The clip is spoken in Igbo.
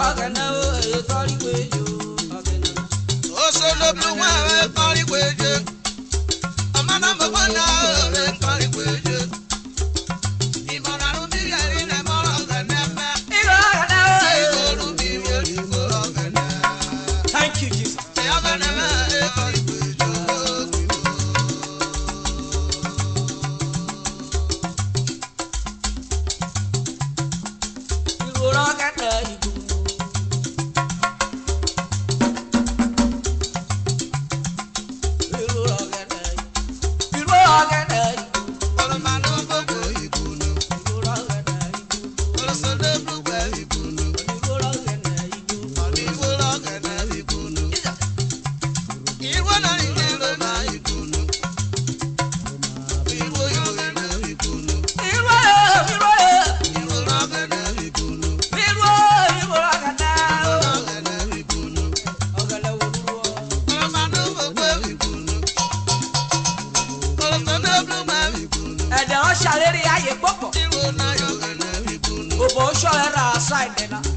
Oghene e kori kwejo Oghene Oso no blue one e kori kwejo Amana mbona e kori kwejo Imona rumbi gari na moro Oghene me Oghene rumbi gari moro Oghene. Thank you Jesus Oghene me e kori kwejo Iruo Oghene-Igbunu Shaleri aye popo. Obo show era side na.